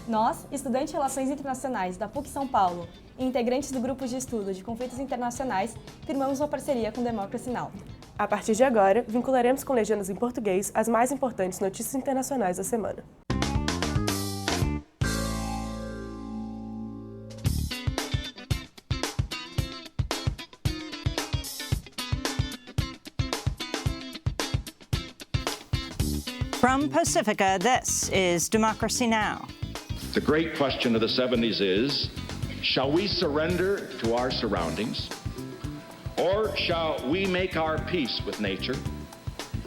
Nós, estudantes de Relações Internacionais da PUC São Paulo e integrantes do grupo de estudo de conflitos internacionais, firmamos uma parceria com Democracy Now! A partir de agora, vincularemos com legendas em português as mais importantes notícias internacionais da semana. From Pacifica, this is Democracy Now! The great question of the 70s is, shall we surrender to our surroundings, or shall we make our peace with nature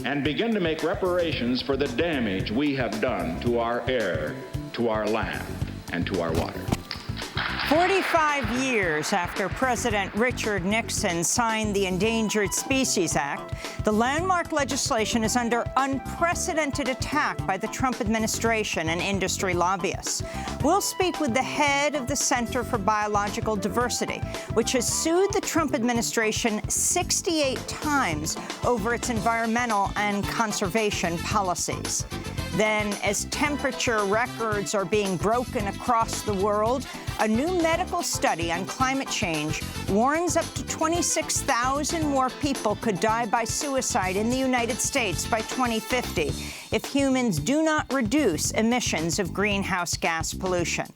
and begin to make reparations for the damage we have done to our air, to our land, and to our water? 45 years after President Richard Nixon signed the Endangered Species Act, the landmark legislation is under unprecedented attack by the Trump administration and industry lobbyists. We'll speak with the head of the Center for Biological Diversity, which has sued the Trump administration 68 times over its environmental and conservation policies. Then, as temperature records are being broken across the world, a new medical study on climate change warns up to 26,000 more people could die by suicide in the United States by 2050 if humans do not reduce emissions of greenhouse gas pollution.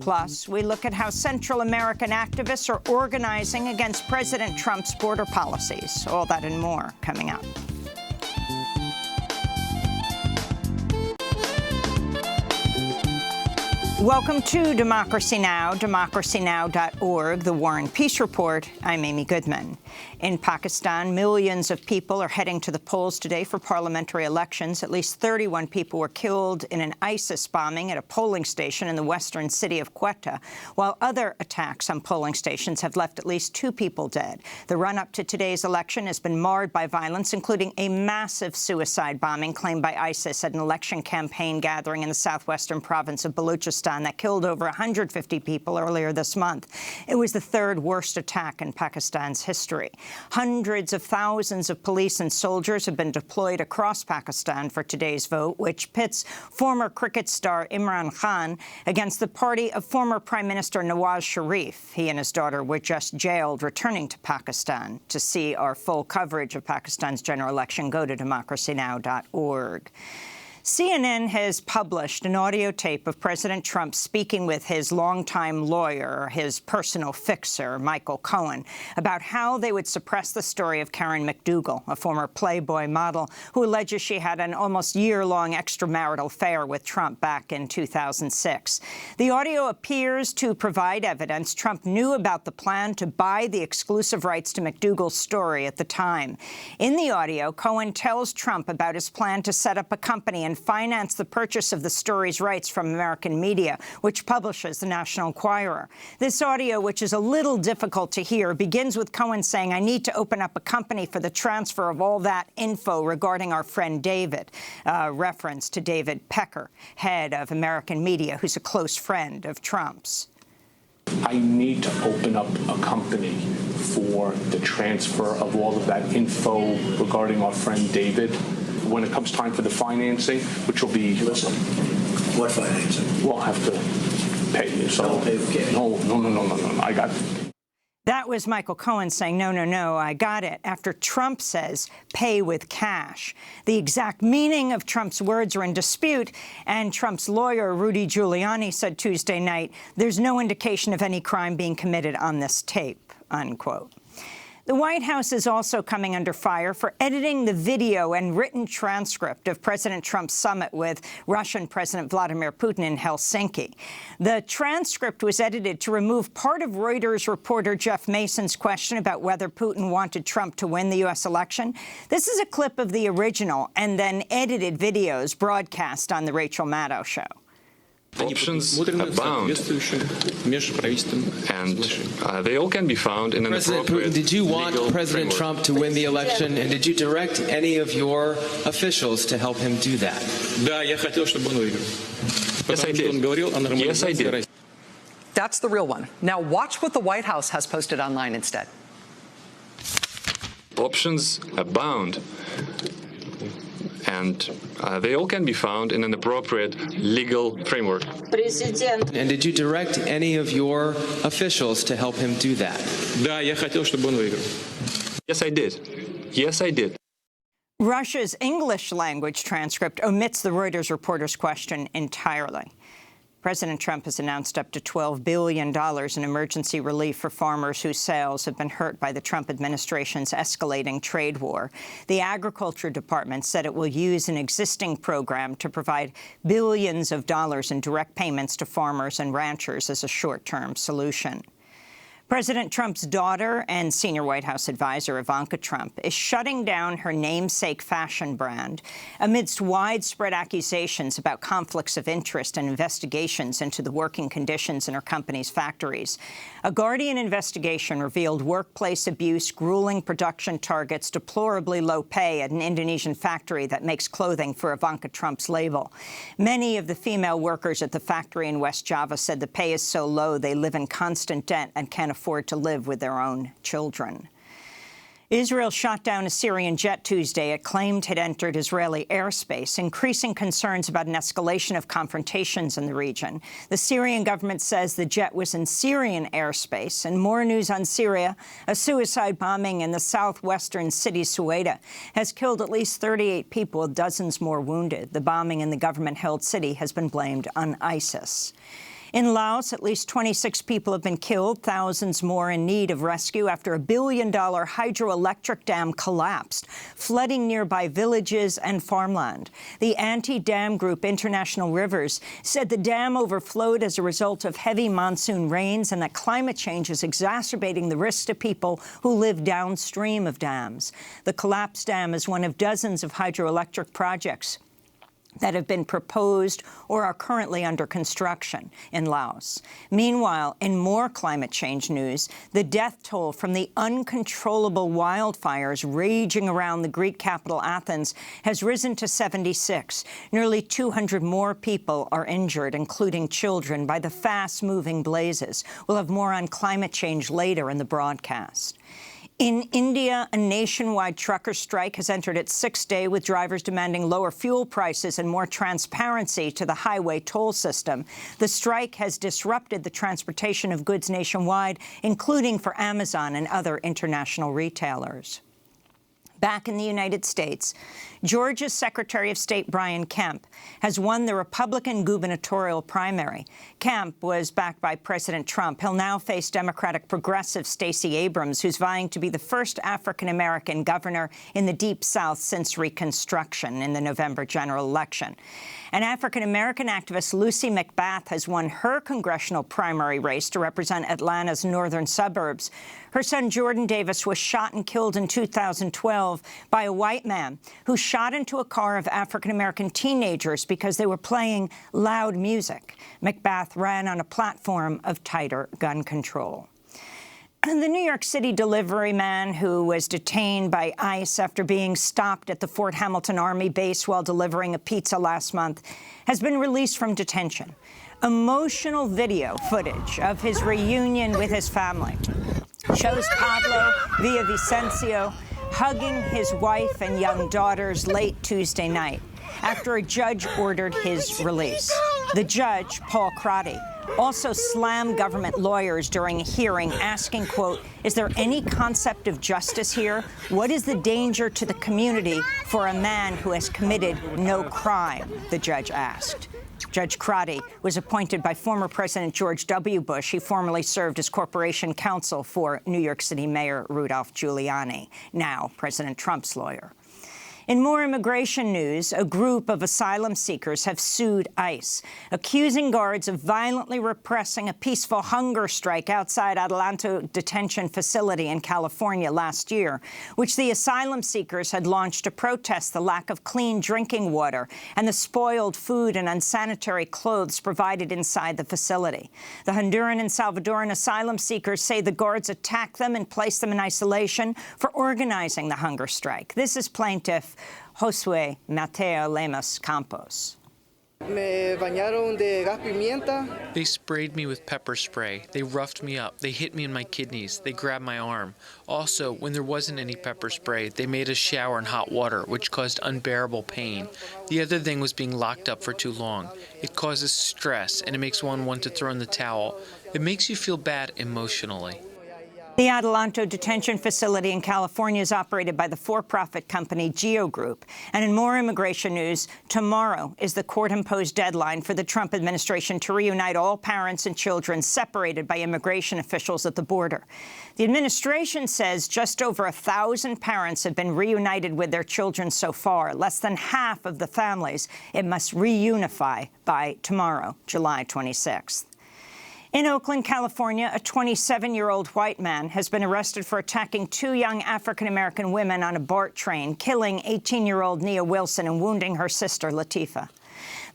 Plus, we look at how Central American activists are organizing against President Trump's border policies. All that and more coming up. Welcome to Democracy Now!, democracynow.org, The War and Peace Report. I'm Amy Goodman. In Pakistan, millions of people are heading to the polls today for parliamentary elections. At least 31 people were killed in an ISIS bombing at a polling station in the western city of Quetta, while other attacks on polling stations have left at least 2 people dead. The run-up to today's election has been marred by violence, including a massive suicide bombing claimed by ISIS at an election campaign gathering in the southwestern province of Baluchistan that killed over 150 people earlier this month. It was the 3rd worst attack in Pakistan's history. Hundreds of thousands of police and soldiers have been deployed across Pakistan for today's vote, which pits former cricket star Imran Khan against the party of former Prime Minister Nawaz Sharif. He and his daughter were just jailed, returning to Pakistan. To see our full coverage of Pakistan's general election, go to democracynow.org. CNN has published an audio tape of President Trump speaking with his longtime lawyer, his personal fixer, Michael Cohen, about how they would suppress the story of Karen McDougal, a former Playboy model who alleges she had an almost year-long extramarital affair with Trump back in 2006. The audio appears to provide evidence Trump knew about the plan to buy the exclusive rights to McDougal's story at the time. In the audio, Cohen tells Trump about his plan to set up a company and finance the purchase of the story's rights from American media, which publishes the National Enquirer. This audio, which is a little difficult to hear, begins with Cohen saying, "I need to open up a company for the transfer of all that info regarding our friend David," reference to David Pecker, head of American media, who's a close friend of Trump's. I need to open up a company for the transfer of all of that info regarding our friend David. When it comes time for the financing, which will be... Listen, what financing? We'll have to pay you. So, don't pay with cash. No, I got it. That was Michael Cohen saying, no, I got it, after Trump says, pay with cash. The exact meaning of Trump's words are in dispute, and Trump's lawyer, Rudy Giuliani, said Tuesday night, there's no indication of any crime being committed on this tape, unquote. The White House is also coming under fire for editing the video and written transcript of President Trump's summit with Russian President Vladimir Putin in Helsinki. The transcript was edited to remove part of Reuters reporter Jeff Mason's question about whether Putin wanted Trump to win the U.S. election. This is a clip of the original and then edited videos broadcast on The Rachel Maddow Show. Options abound, and they all can be found in an President appropriate Putin, did you want President framework. Trump to win the election, and did you direct any of your officials to help him do that? Yes, I did. Yes, I did. That's the real one. Now watch what the White House has posted online instead. Options abound, and they all can be found in an appropriate legal framework. And did you direct any of your officials to help him do that? Да, я хотел, чтобы он выиграл. Yes, I did. Yes, I did. Russia's English language transcript omits the Reuters reporter's question entirely. President Trump has announced up to $12 billion in emergency relief for farmers whose sales have been hurt by the Trump administration's escalating trade war. The Agriculture Department said it will use an existing program to provide billions of dollars in direct payments to farmers and ranchers as a short-term solution. President Trump's daughter and senior White House advisor Ivanka Trump is shutting down her namesake fashion brand amidst widespread accusations about conflicts of interest and investigations into the working conditions in her company's factories. A Guardian investigation revealed workplace abuse, grueling production targets, deplorably low pay at an Indonesian factory that makes clothing for Ivanka Trump's label. Many of the female workers at the factory in West Java said the pay is so low they live in constant debt and can't afford to live with their own children. Israel shot down a Syrian jet Tuesday it claimed had entered Israeli airspace, increasing concerns about an escalation of confrontations in the region. The Syrian government says the jet was in Syrian airspace. And more news on Syria. A suicide bombing in the southwestern city Sueda has killed at least 38 people, with dozens more wounded. The bombing in the government-held city has been blamed on ISIS. In Laos, at least 26 people have been killed, thousands more in need of rescue after a billion-dollar hydroelectric dam collapsed, flooding nearby villages and farmland. The anti-dam group International Rivers said the dam overflowed as a result of heavy monsoon rains and that climate change is exacerbating the risks to people who live downstream of dams. The collapsed dam is one of dozens of hydroelectric projects that have been proposed or are currently under construction in Laos. Meanwhile, in more climate change news, the death toll from the uncontrollable wildfires raging around the Greek capital Athens has risen to 76. Nearly 200 more people are injured, including children, by the fast-moving blazes. We'll have more on climate change later in the broadcast. In India, a nationwide trucker strike has entered its sixth day, with drivers demanding lower fuel prices and more transparency to the highway toll system. The strike has disrupted the transportation of goods nationwide, including for Amazon and other international retailers. Back in the United States, Georgia's Secretary of State Brian Kemp has won the Republican gubernatorial primary. Kemp was backed by President Trump. He'll now face Democratic progressive Stacey Abrams, who's vying to be the first African-American governor in the Deep South since Reconstruction in the November general election. And African-American activist Lucy McBath has won her congressional primary race to represent Atlanta's northern suburbs. Her son Jordan Davis was shot and killed in 2012 by a white man who shot into a car of African-American teenagers because they were playing loud music. McBath ran on a platform of tighter gun control. The New York City delivery man who was detained by ICE after being stopped at the Fort Hamilton Army base while delivering a pizza last month has been released from detention. Emotional video footage of his reunion with his family shows Pablo Villavicencio hugging his wife and young daughters late Tuesday night after a judge ordered his release. The judge, Paul Crotty, also slammed government lawyers during a hearing, asking, quote, "Is there any concept of justice here? What is the danger to the community for a man who has committed no crime?" the judge asked. Judge Crotty was appointed by former President George W. Bush. He formerly served as corporation counsel for New York City Mayor Rudolph Giuliani, now President Trump's lawyer. In more immigration news, a group of asylum seekers have sued ICE, accusing guards of violently repressing a peaceful hunger strike outside Adelanto detention facility in California last year, which the asylum seekers had launched to protest the lack of clean drinking water and the spoiled food and unsanitary clothes provided inside the facility. The Honduran and Salvadoran asylum seekers say the guards attacked them and placed them in isolation for organizing the hunger strike. This is plaintiff Josue Mateo Lemus Campos. Me bañaron de gas pimienta. They sprayed me with pepper spray. They roughed me up. They hit me in my kidneys. They grabbed my arm. Also, when there wasn't any pepper spray, they made us shower in hot water, which caused unbearable pain. The other thing was being locked up for too long. It causes stress, and it makes one want to throw in the towel. It makes you feel bad emotionally. The Adelanto detention facility in California is operated by the for-profit company Geo Group. And in more immigration news, tomorrow is the court-imposed deadline for the Trump administration to reunite all parents and children separated by immigration officials at the border. The administration says just over 1,000 parents have been reunited with their children so far. Less than half of the families it must reunify by tomorrow, July 26th. In Oakland, California, a 27-year-old white man has been arrested for attacking two young African-American women on a BART train, killing 18-year-old Nia Wilson and wounding her sister, Latifah.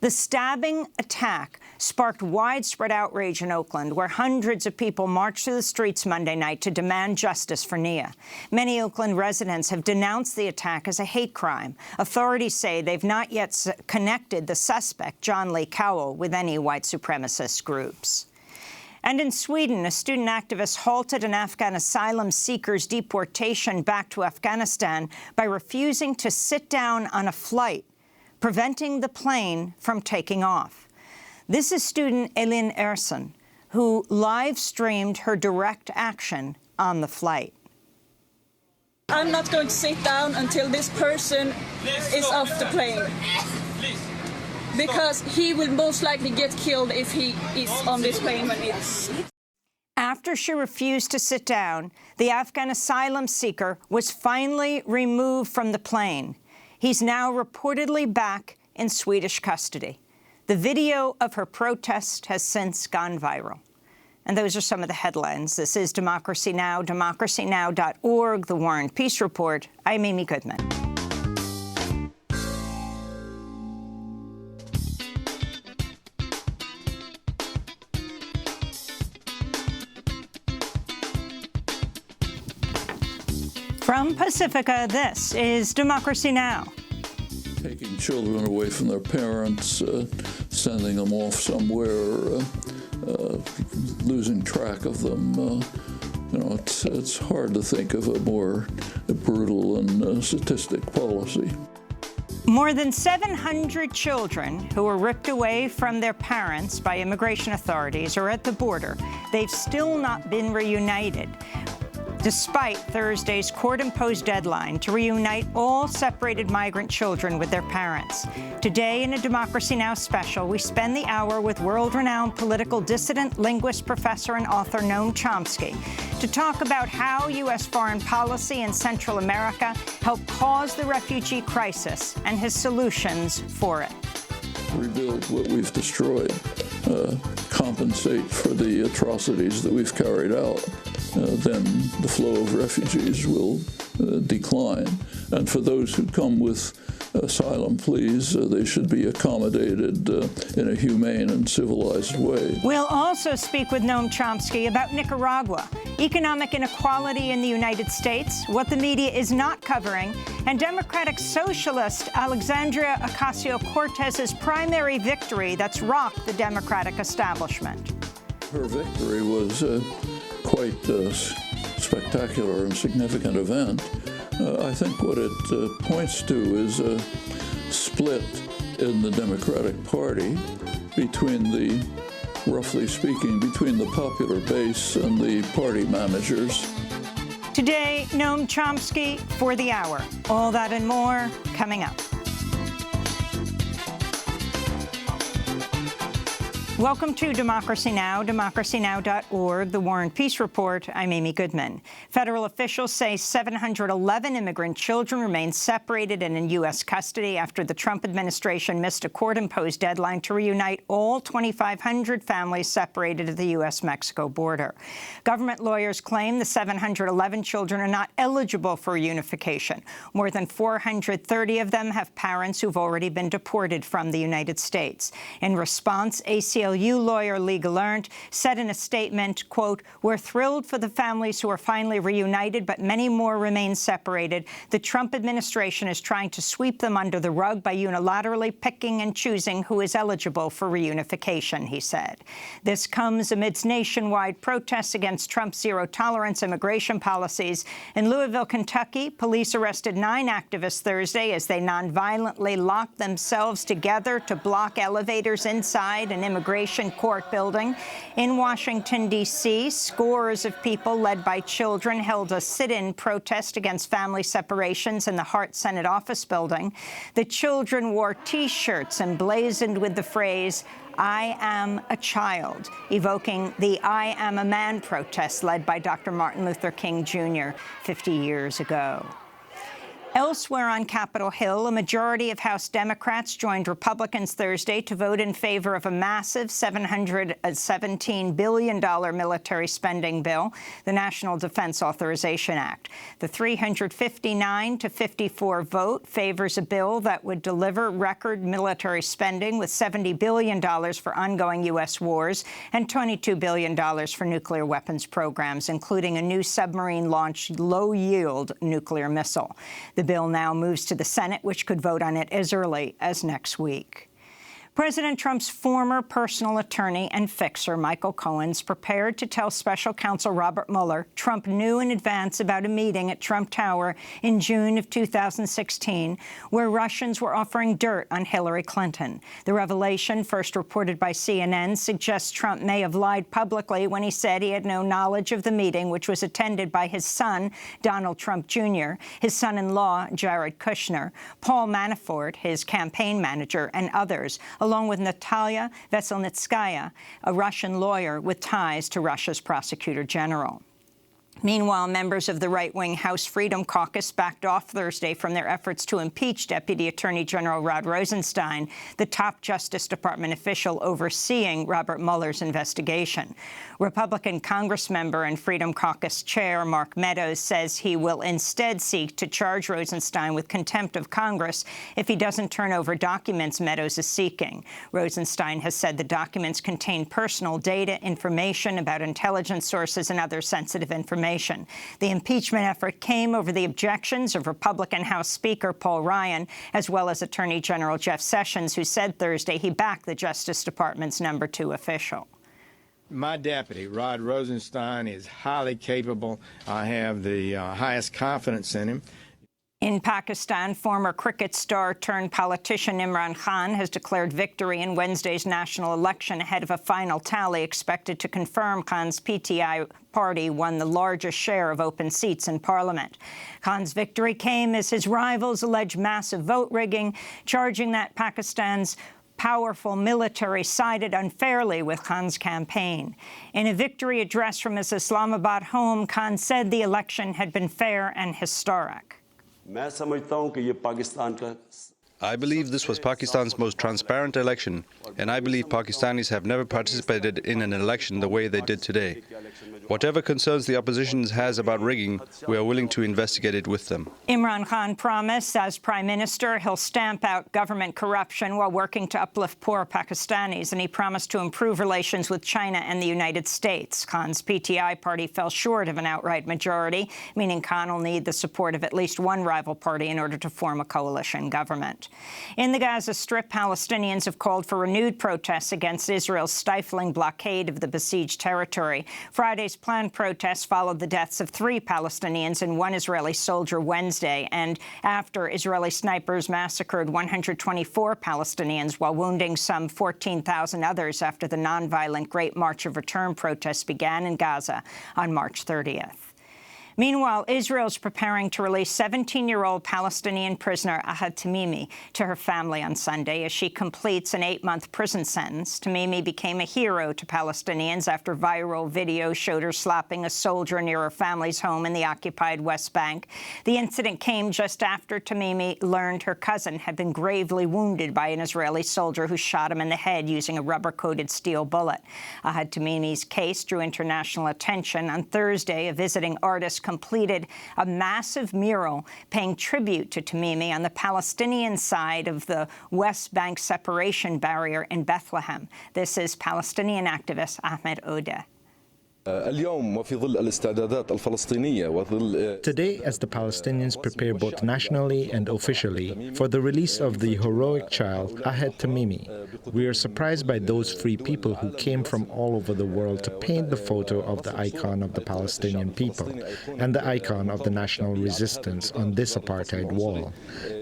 The stabbing attack sparked widespread outrage in Oakland, where hundreds of people marched through the streets Monday night to demand justice for Nia. Many Oakland residents have denounced the attack as a hate crime. Authorities say they've not yet connected the suspect, John Lee Cowell, with any white supremacist groups. And in Sweden, a student activist halted an Afghan asylum seeker's deportation back to Afghanistan by refusing to sit down on a flight, preventing the plane from taking off. This is student Elin Erson, who live-streamed her direct action on the flight. I'm not going to sit down until this person is off the plane, because he will most likely get killed if he is on this plane when it's... After she refused to sit down, the Afghan asylum seeker was finally removed from the plane. He's now reportedly back in Swedish custody. The video of her protest has since gone viral. And those are some of the headlines. This is Democracy Now!, democracynow.org, The War and Peace Report. I'm Amy Goodman. From Pacifica, this is Democracy Now! Taking children away from their parents, sending them off somewhere, losing track of them. It's hard to think of a more brutal and sadistic policy. More than 700 children who were ripped away from their parents by immigration authorities are at the border. They've still not been reunited, despite Thursday's court-imposed deadline to reunite all separated migrant children with their parents. Today, in a Democracy Now! Special, we spend the hour with world-renowned political dissident, linguist, professor, and author Noam Chomsky to talk about how U.S. foreign policy in Central America helped cause the refugee crisis and his solutions for it. Rebuild what we've destroyed, compensate for the atrocities that we've carried out. Then the flow of refugees will decline. And for those who come with asylum pleas, they should be accommodated in a humane and civilized way. We'll also speak with Noam Chomsky about Nicaragua, economic inequality in the United States, what the media is not covering, and Democratic Socialist Alexandria Ocasio-Cortez's primary victory that's rocked the Democratic establishment. Her victory was quite a spectacular and significant event. I think what it points to is a split in the Democratic Party between the, roughly speaking, between the popular base and the party managers. Today, Noam Chomsky for the hour. All that and more coming up. Welcome to Democracy Now!, democracynow.org, The War and Peace Report. I'm Amy Goodman. Federal officials say 711 immigrant children remain separated and in U.S. custody after the Trump administration missed a court-imposed deadline to reunite all 2,500 families separated at the U.S.-Mexico border. Government lawyers claim the 711 children are not eligible for reunification. More than 430 of them have parents who've already been deported from the United States. In response, ACLU ACLU lawyer Lee Gallant said in a statement, quote, "We're thrilled for the families who are finally reunited, but many more remain separated. The Trump administration is trying to sweep them under the rug by unilaterally picking and choosing who is eligible for reunification," he said. This comes amidst nationwide protests against Trump's zero-tolerance immigration policies. In Louisville, Kentucky, police arrested 9 activists Thursday as they nonviolently locked themselves together to block elevators inside an immigration court building. In Washington, D.C., scores of people led by children held a sit-in protest against family separations in the Hart Senate office building. The children wore T-shirts emblazoned with the phrase, "I am a child," evoking the I Am a Man protest led by Dr. Martin Luther King Jr. 50 years ago. Elsewhere on Capitol Hill, a majority of House Democrats joined Republicans Thursday to vote in favor of a massive $717 billion military spending bill, the National Defense Authorization Act. The 359-54 vote favors a bill that would deliver record military spending with $70 billion for ongoing U.S. wars and $22 billion for nuclear weapons programs, including a new submarine-launched low-yield nuclear missile. The bill now moves to the Senate, which could vote on it as early as next week. President Trump's former personal attorney and fixer, Michael Cohen's prepared to tell special counsel Robert Mueller Trump knew in advance about a meeting at Trump Tower in June of 2016 where Russians were offering dirt on Hillary Clinton. The revelation, first reported by CNN, suggests Trump may have lied publicly when he said he had no knowledge of the meeting, which was attended by his son, Donald Trump Jr., his son-in-law, Jared Kushner, Paul Manafort, his campaign manager, and others, along with Natalia Veselnitskaya, a Russian lawyer with ties to Russia's prosecutor general. Meanwhile, members of the right-wing House Freedom Caucus backed off Thursday from their efforts to impeach Deputy Attorney General Rod Rosenstein, the top Justice Department official overseeing Robert Mueller's investigation. Republican Congressmember and Freedom Caucus Chair Mark Meadows says he will instead seek to charge Rosenstein with contempt of Congress if he doesn't turn over documents Meadows is seeking. Rosenstein has said the documents contain personal data, information about intelligence sources, and other sensitive information. The impeachment effort came over the objections of Republican House Speaker Paul Ryan, as well as Attorney General Jeff Sessions, who said Thursday he backed the Justice Department's number 2 official. My deputy, Rod Rosenstein, is highly capable. I have the highest confidence in him. In Pakistan, former cricket star turned politician Imran Khan has declared victory in Wednesday's national election ahead of a final tally expected to confirm Khan's PTI party won the largest share of open seats in parliament. Khan's victory came as his rivals allege massive vote rigging, charging that Pakistan's powerful military sided unfairly with Khan's campaign. In a victory address from his Islamabad home, Khan said the election had been fair and historic. I believe this was Pakistan's most transparent election, and I believe Pakistanis have never participated in an election the way they did today. Whatever concerns the opposition has about rigging, we are willing to investigate it with them. Imran Khan promised, as Prime Minister, he'll stamp out government corruption while working to uplift poor Pakistanis, and he promised to improve relations with China and the United States. Khan's PTI party fell short of an outright majority, meaning Khan will need the support of at least one rival party in order to form a coalition government. In the Gaza Strip, Palestinians have called for renewed protests against Israel's stifling blockade of the besieged territory. Friday's planned protests followed the deaths of 3 Palestinians and 1 Israeli soldier Wednesday, and after Israeli snipers massacred 124 Palestinians while wounding some 14,000 others after the nonviolent Great March of Return protests began in Gaza on March 30th. Meanwhile, Israel's preparing to release 17-year-old Palestinian prisoner Ahad Tamimi to her family on Sunday as she completes an 8-month prison sentence. Tamimi became a hero to Palestinians after viral video showed her slapping a soldier near her family's home in the occupied West Bank. The incident came just after Tamimi learned her cousin had been gravely wounded by an Israeli soldier who shot him in the head using a rubber-coated steel bullet. Ahad Tamimi's case drew international attention. On Thursday, a visiting artist completed a massive mural paying tribute to Tamimi on the Palestinian side of the West Bank separation barrier in Bethlehem. This is Palestinian activist Ahmed Odeh. Today, as the Palestinians prepare both nationally and officially for the release of the heroic child, Ahed Tamimi, we are surprised by those free people who came from all over the world to paint the photo of the icon of the Palestinian people and the icon of the national resistance on this apartheid wall.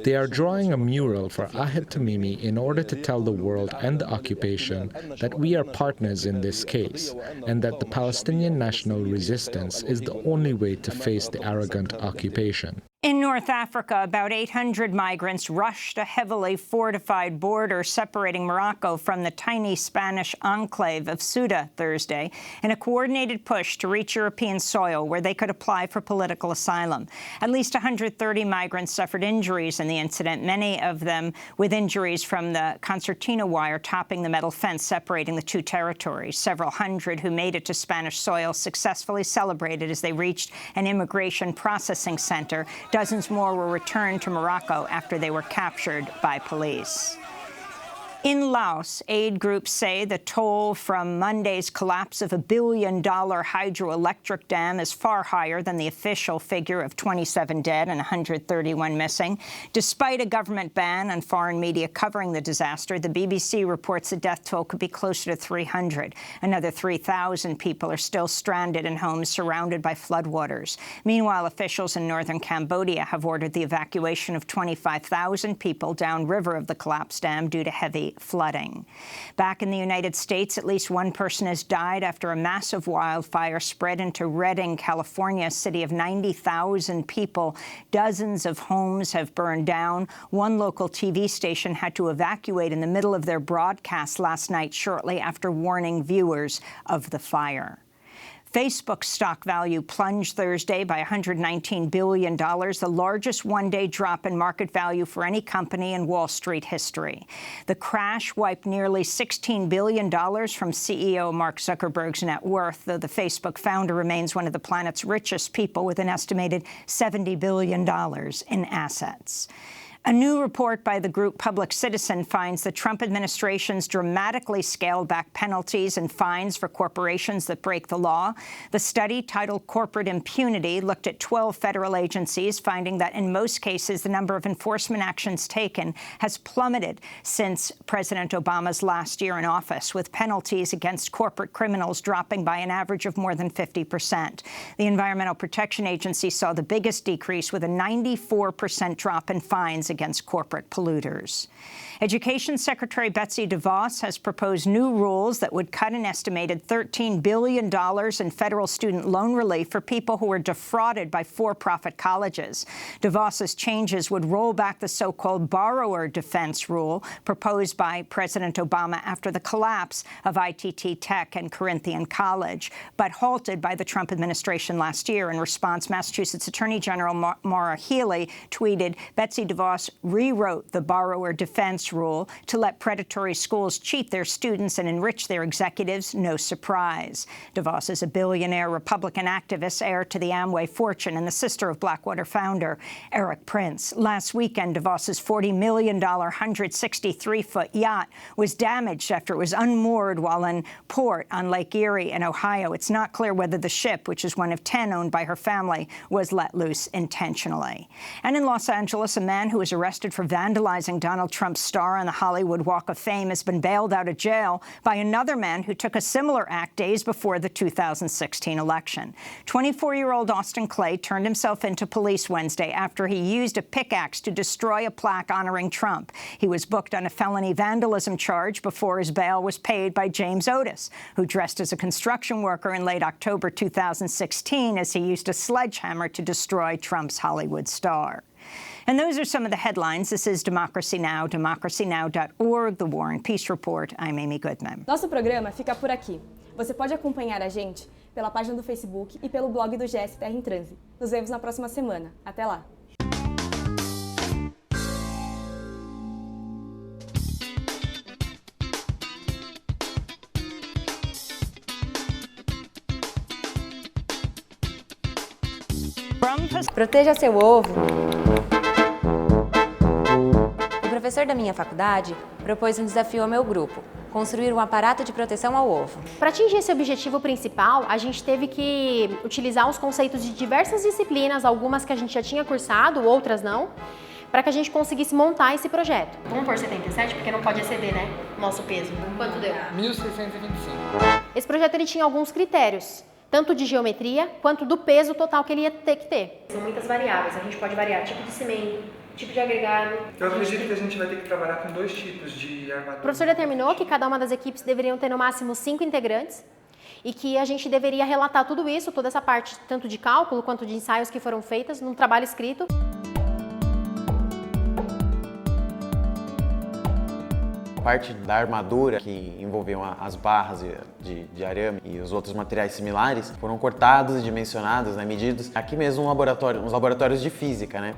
They are drawing a mural for Ahed Tamimi in order to tell the world and the occupation that we are partners in this case, and that the Palestinian national resistance is the only way to face the arrogant occupation. In North Africa, about 800 migrants rushed a heavily fortified border separating Morocco from the tiny Spanish enclave of Ceuta Thursday in a coordinated push to reach European soil where they could apply for political asylum. At least 130 migrants suffered injuries in the incident, many of them with injuries from the concertina wire topping the metal fence separating the two territories. Several hundred who made it to Spanish soil successfully celebrated as they reached an immigration processing center. Dozens more were returned to Morocco after they were captured by police. In Laos, aid groups say the toll from Monday's collapse of a $1 billion hydroelectric dam is far higher than the official figure of 27 dead and 131 missing. Despite a government ban on foreign media covering the disaster, the BBC reports the death toll could be closer to 300. Another 3,000 people are still stranded in homes surrounded by floodwaters. Meanwhile, officials in northern Cambodia have ordered the evacuation of 25,000 people downriver of the collapsed dam due to heavy flooding. Back in the United States, at least one person has died after a massive wildfire spread into Redding, California, a city of 90,000 people. Dozens of homes have burned down. One local TV station had to evacuate in the middle of their broadcast last night shortly after warning viewers of the fire. Facebook's stock value plunged Thursday by $119 billion, the largest one-day drop in market value for any company in Wall Street history. The crash wiped nearly $16 billion from CEO Mark Zuckerberg's net worth, though the Facebook founder remains one of the planet's richest people with an estimated $70 billion in assets. A new report by the group Public Citizen finds the Trump administration's dramatically scaled back penalties and fines for corporations that break the law. The study, titled Corporate Impunity, looked at 12 federal agencies, finding that in most cases the number of enforcement actions taken has plummeted since President Obama's last year in office, with penalties against corporate criminals dropping by an average of more than 50%. The Environmental Protection Agency saw the biggest decrease, with a 94% drop in fines against corporate polluters. Education Secretary Betsy DeVos has proposed new rules that would cut an estimated $13 billion in federal student loan relief for people who were defrauded by for-profit colleges. DeVos's changes would roll back the so-called borrower defense rule proposed by President Obama after the collapse of ITT Tech and Corinthian College, but halted by the Trump administration last year. In response, Massachusetts Attorney General Maura Healey tweeted, Betsy DeVos rewrote the borrower defense rule to let predatory schools cheat their students and enrich their executives. No surprise. DeVos is a billionaire Republican activist, heir to the Amway fortune, and the sister of Blackwater founder Eric Prince. Last weekend, DeVos's $40 million 163-foot yacht was damaged after it was unmoored while in port on Lake Erie in Ohio. It's not clear whether the ship, which is one of 10 owned by her family, was let loose intentionally. And in Los Angeles, a man who was arrested for vandalizing Donald Trump's star on the Hollywood Walk of Fame has been bailed out of jail by another man who took a similar act days before the 2016 election. 24-year-old Austin Clay turned himself into police Wednesday after he used a pickaxe to destroy a plaque honoring Trump. He was booked on a felony vandalism charge before his bail was paid by James Otis, who dressed as a construction worker in late October 2016 as he used a sledgehammer to destroy Trump's Hollywood star. And those are some of the headlines. This is Democracy Now!, democracynow.org, The War and Peace Report. I'm Amy Goodman. Nosso programa fica por aqui. Você pode acompanhar a gente pela página do Facebook e pelo blog do GS Terra em Transe. Nos vemos na próxima semana. Até lá! Proteja seu ovo. O professor da minha faculdade propôs um desafio ao meu grupo: construir um aparato de proteção ao ovo. Para atingir esse objetivo principal, a gente teve que utilizar os conceitos de diversas disciplinas, algumas que a gente já tinha cursado, outras não, para que a gente conseguisse montar esse projeto. Vamos por 77, porque não pode exceder, né, o nosso peso. Quanto deu? 1.625. Esse projeto ele tinha alguns critérios, tanto de geometria, quanto do peso total que ele ia ter que ter. São muitas variáveis, a gente pode variar tipo de cimento, tipo de agregado. Eu acredito que a gente vai ter que trabalhar com 2 tipos de armadura. O professor determinou que cada uma das equipes deveriam ter no máximo 5 integrantes e que a gente deveria relatar tudo isso, toda essa parte, tanto de cálculo quanto de ensaios que foram feitas, num trabalho escrito. A parte da armadura, que envolviam as barras de arame e os outros materiais similares, foram cortados e dimensionados, né, medidos aqui mesmo nos laboratórios de física, né?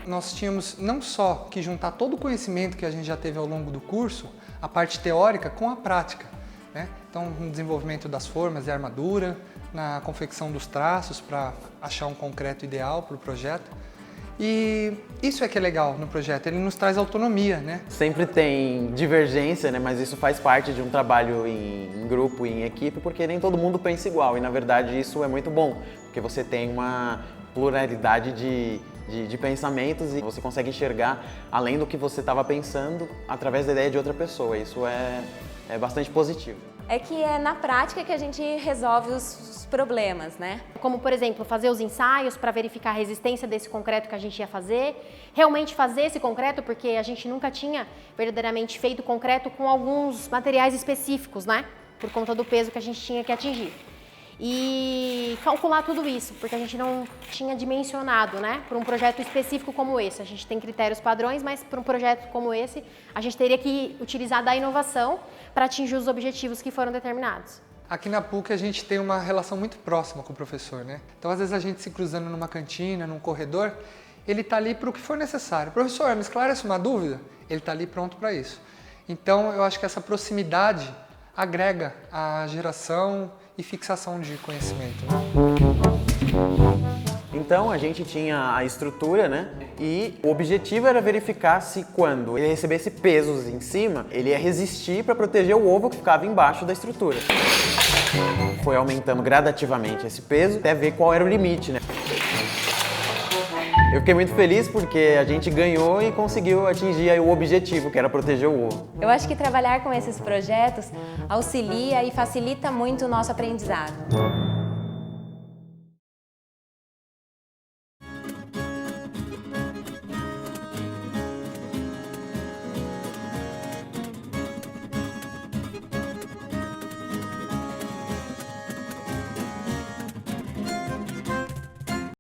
Nós tínhamos não só que juntar todo o conhecimento que a gente já teve ao longo do curso, a parte teórica com a prática, né? Então, no desenvolvimento das formas de armadura, na confecção dos traços para achar um concreto ideal para o projeto. E isso é que é legal no projeto, ele nos traz autonomia, né? Sempre tem divergência, né? Mas isso faz parte de um trabalho em grupo e em equipe, porque nem todo mundo pensa igual. E, na verdade, isso é muito bom, porque você tem uma pluralidade de pensamentos e você consegue enxergar além do que você estava pensando através da ideia de outra pessoa. Isso é bastante positivo. É que é na prática que a gente resolve os problemas, né? Como, por exemplo, fazer os ensaios para verificar a resistência desse concreto que a gente ia fazer, realmente fazer esse concreto, porque a gente nunca tinha verdadeiramente feito concreto com alguns materiais específicos, né? Por conta do peso que a gente tinha que atingir. E calcular tudo isso, porque a gente não tinha dimensionado, né? Para um projeto específico como esse. A gente tem critérios padrões, mas para um projeto como esse, a gente teria que utilizar da inovação para atingir os objetivos que foram determinados. Aqui na PUC a gente tem uma relação muito próxima com o professor, né? Então, às vezes a gente se cruzando numa cantina, num corredor, ele está ali para o que for necessário. Professor, me esclarece uma dúvida? Ele está ali pronto para isso. Então, eu acho que essa proximidade agrega a geração e fixação de conhecimento, né? Então a gente tinha a estrutura, né? E o objetivo era verificar se quando ele recebesse pesos em cima, ele ia resistir para proteger o ovo que ficava embaixo da estrutura. Foi aumentando gradativamente esse peso até ver qual era o limite, né? Eu fiquei muito feliz porque a gente ganhou e conseguiu atingir aí o objetivo, que era proteger o ovo. Eu acho que trabalhar com esses projetos auxilia e facilita muito o nosso aprendizado.